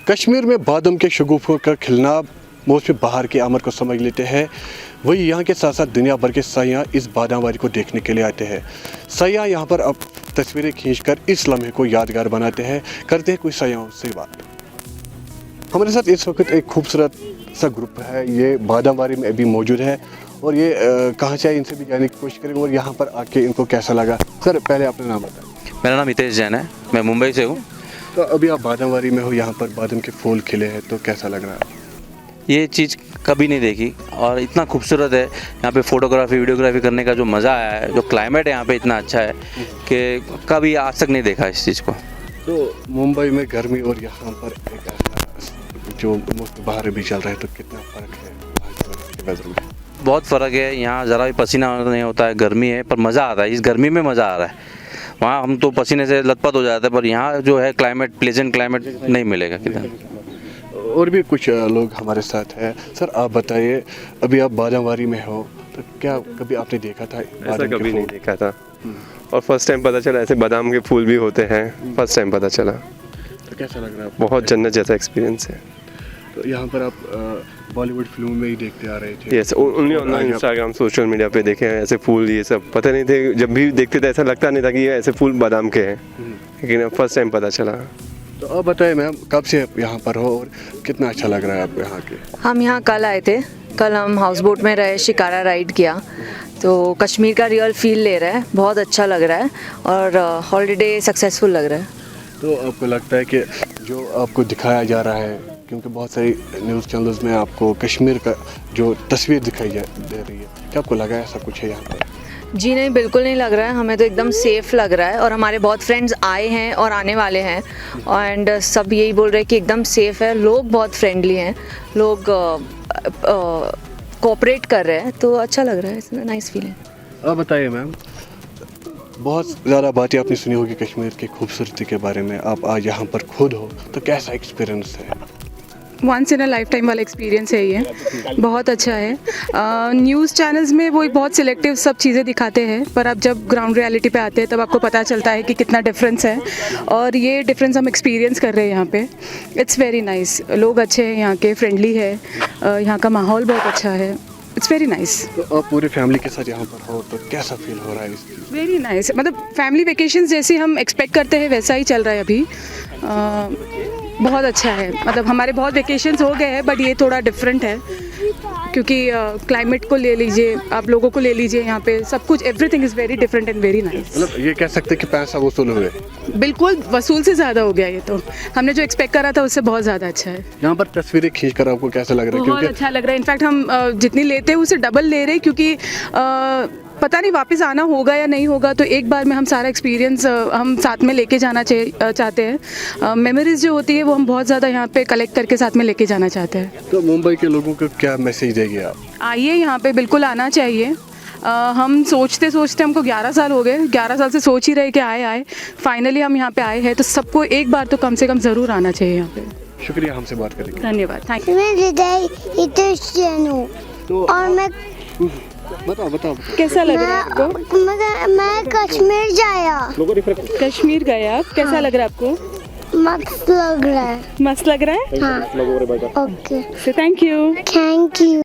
कश्मीर में बादाम के शगुफों का खिलना मौसम बहार के आमद को समझ लेते हैं। वही यहाँ के साथ साथ दुनिया भर के सयाह इस बादामवारी को देखने के लिए आते हैं। सयाह यहाँ पर अब तस्वीरें खींचकर इस लम्हे को यादगार बनाते हैं। करते हैं कुछ सयाहों से बात। हमारे साथ इस वक्त एक खूबसूरत सा ग्रुप है, ये बादामवारी में अभी मौजूद है और ये कहाँ से आए इनसे भी जानने की कोशिश करेंगे और यहाँ पर आके इनको कैसा लगा। सर पहले अपना नाम बताएं। मेरा नाम हितेश जैन है, मैं मुंबई से हूँ। तो अभी आप बादामवारी में हो, यहाँ पर बादाम के फूल खिले हैं, तो कैसा लग रहा है? ये चीज़ कभी नहीं देखी और इतना खूबसूरत है। यहाँ पे फोटोग्राफी वीडियोग्राफी करने का जो मज़ा आया है, जो क्लाइमेट है यहाँ पे इतना अच्छा है कि कभी आज तक नहीं देखा इस चीज़ को। तो मुंबई में गर्मी और यहाँ पर एक ऐसा जो मुफ्त बाहर भी चल रहा है, तो कितना फ़र्क है वेदर में? बहुत फ़र्क है, यहाँ ज़रा भी पसीना नहीं होता है, गर्मी है पर मज़ा आता है। इस गर्मी में मज़ा आ रहा है। वहाँ हम तो पसीने से लथपथ हो जाते हैं, पर यहाँ जो है क्लाइमेट प्लेजेंट क्लाइमेट नहीं मिलेगा किधर। और भी कुछ लोग हमारे साथ हैं। सर आप बताइए, अभी आप बादामवारी में हो, तो क्या कभी आपने देखा था ऐसा? कभी नहीं देखा था और फर्स्ट टाइम पता चला ऐसे बादाम के फूल भी होते हैं। फर्स्ट टाइम पता चला। तो कैसा लग रहा है? बहुत जन्नत जैसा एक्सपीरियंस है। तो यहाँ पर आप बॉलीवुड फिल्म में ही देखते आ रहे थे? Yes, only on Instagram social media पे देखे हैं ऐसे फूल। ये सब पता नहीं थे, जब भी देखते थे ऐसा लगता नहीं था कि ये ऐसे फूल बादाम के हैं, लेकिन अब फर्स्ट टाइम पता चला। तो अब बताइए मैम, कब से यहाँ पर हो और कितना अच्छा लग रहा है आपको यहाँ के? हम यहाँ कल आए थे। कल हम हाउस बोट में रहे, शिकारा राइड किया, तो कश्मीर का रियल फील ले रहा है। बहुत अच्छा लग रहा है और हॉलीडे सक्सेसफुल लग रहा है। तो आपको लगता है कि जो आपको दिखाया जा रहा है, क्योंकि बहुत सारी न्यूज़ चैनल्स में आपको कश्मीर का जो तस्वीर दिखाई दे रही है, क्या आपको लगा ऐसा कुछ है यहाँ पर? जी नहीं, बिल्कुल नहीं लग रहा है। हमें तो एकदम सेफ़ लग रहा है और हमारे बहुत फ्रेंड्स आए हैं और आने वाले हैं एंड सब यही बोल रहे हैं कि एकदम सेफ़ है। लोग बहुत फ्रेंडली हैं, लोग कोऑपरेट कर रहे हैं, तो अच्छा लग रहा है। It's nice feeling. आप बताइए मैम, बहुत ज़्यादा बातें आपने सुनी होगी कश्मीर की खूबसूरती के बारे में, आप आज यहाँ पर खुद हो, तो कैसा एक्सपीरियंस है? Once in a lifetime वाला एक्सपीरियंस है ये, बहुत अच्छा है। न्यूज़ चैनल्स में वो बहुत सिलेक्टिव सब चीज़ें दिखाते हैं, पर आप जब ग्राउंड रियलिटी पे आते हैं तब आपको पता चलता है कि कितना डिफरेंस है और ये डिफरेंस हम एक्सपीरियंस कर रहे हैं यहाँ पे। It's very nice. लोग अच्छे हैं यहाँ के, फ्रेंडली है, यहाँ का माहौल बहुत अच्छा है। It's very nice. तो आप पूरी फैमिली के साथ यहाँ पर हो, तो कैसा फील हो रहा है इसकी? Very nice. मतलब फैमिली वेकेशंस जैसे हम एक्सपेक्ट करते हैं वैसा ही चल रहा है अभी। बहुत अच्छा है। मतलब हमारे बहुत वेकेशंस हो गए हैं, बट ये थोड़ा डिफरेंट है क्योंकि क्लाइमेट को ले लीजिए, आप लोगों को ले लीजिए, यहाँ पे सब कुछ everything is very different and very nice. मतलब ये कह सकते हैं कि पैसा वसूल हुए? बिल्कुल, वसूल से ज़्यादा हो गया ये तो। हमने जो एक्सपेक्ट करा था उससे बहुत ज़्यादा अच्छा है। यहाँ पर तस्वीरें खींच कर आपको कैसा लग रहा है? बहुत अच्छा लग रहा है। इनफैक्ट हम जितनी लेते हैं उससे डबल ले रहे हैं क्योंकि पता नहीं वापस आना होगा या नहीं होगा, तो एक बार में हम सारा एक्सपीरियंस हम साथ में लेके जाना चाहते हैं। मेमोरीज जो होती है वो हम बहुत ज़्यादा यहाँ पे कलेक्ट करके साथ में लेके जाना चाहते हैं। तो मुंबई के लोगों को क्या मैसेज देंगे आप? आइए, यहाँ पे बिल्कुल आना चाहिए। हम सोचते सोचते हमको 11 साल हो गए, 11 साल से सोच ही रहे कि आए फाइनली हम यहाँ पे आए हैं, तो सबको एक बार तो कम से कम ज़रूर आना चाहिए यहाँ पे। शुक्रिया हमसे बात करेंगे। धन्यवाद, थैंक यू। मैं हृदय हितेश जैन हूँ और मैं बताओ कैसा लग रहा है आपको? मैं कश्मीर जाया। कश्मीर गए आप, कैसा लग रहा है आपको? मस्त लग रहा है। मस्त लग रहा है। हाँ, okay, thank you. Thank you.